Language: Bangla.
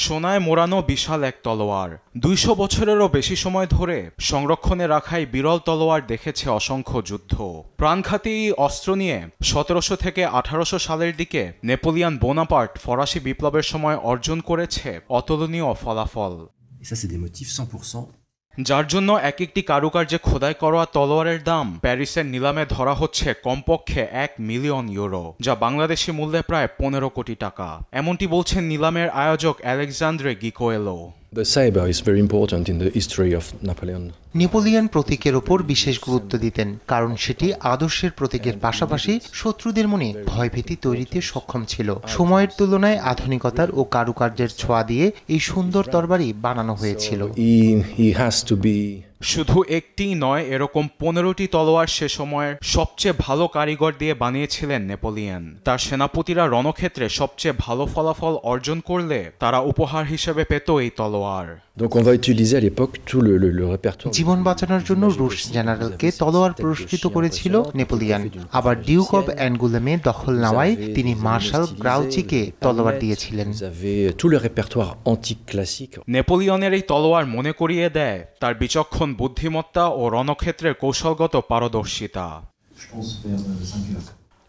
সোনায় মোড়ানো বিশাল এক তলোয়ার ২০০ বছরেরও বেশি সময় ধরে সংরক্ষণে রাখাই বিরল তলোয়ার দেখেছে অসংখ্য যুদ্ধ। প্রাণঘাতী অস্ত্র নিয়ে ১৭০০ থেকে ১৮০০ সালের দিকে নেপোলিয়ন বোনাপার্ট ফরাসি বিপ্লবের সময় অর্জন করেছে অতুলনীয় ফলাফল, যার জন্য এক একটি কারুকার্যে খোদাই করা তলোয়ারের দাম প্যারিসের নিলামে ধরা হচ্ছে কমপক্ষে ১ মিলিয়ন ইউরো, যা বাংলাদেশি মূল্যে প্রায় ১৫ কোটি টাকা। এমনটি বলছেন নিলামের আয়োজক Alexandre গিকোয়েলো। The saber is very important in the history of Napoleon. Napoleon প্রতীকের ওপর বিশেষ গুরুত্ব দিতেন, কারণ সেটি আদর্শের প্রতীকের পাশাপাশি শত্রুদের মনে ভয়ভীতি তৈরিতে সক্ষম ছিল। সময়ের তুলনায় আধুনিকতার ও কারুকার্যের ছোঁয়া দিয়ে এই সুন্দর তরবারি বানানো হয়েছিল। He has to be শুধু একটি নয়, এরকম ১৫টি তলোয়ার সে সময়ের সবচেয়ে ভালো কারিগর দিয়ে বানিয়েছিলেন নেপোলিয়ন। তার সেনাপতিরা রণক্ষেত্রে সবচেয়ে ভালো ফলাফল অর্জন করলে তারা উপহার হিসেবে পেত এই তলোয়ার। Donc on va utiliser à l'époque tout le répertoire. জীবন বাঁচানোর জন্য রুশ জেনারেলকে তলোয়ার পুরস্কৃত করেছিল নেপোলিয়ন। আবার ডিউক অব অ্যাঙ্গুলেমে দখল নেওয়ায় তিনি মার্শাল গ্রাউচিকে তলোয়ার দিয়েছিলেন। Vous avez tout le répertoire antique classique. নেপোলিয়নের এই তলোয়ার মনে করিয়ে দেয় তার বিচক্ষণ বুদ্ধিমত্তা ও রণক্ষেত্রের কৌশলগত পারদর্শিতা।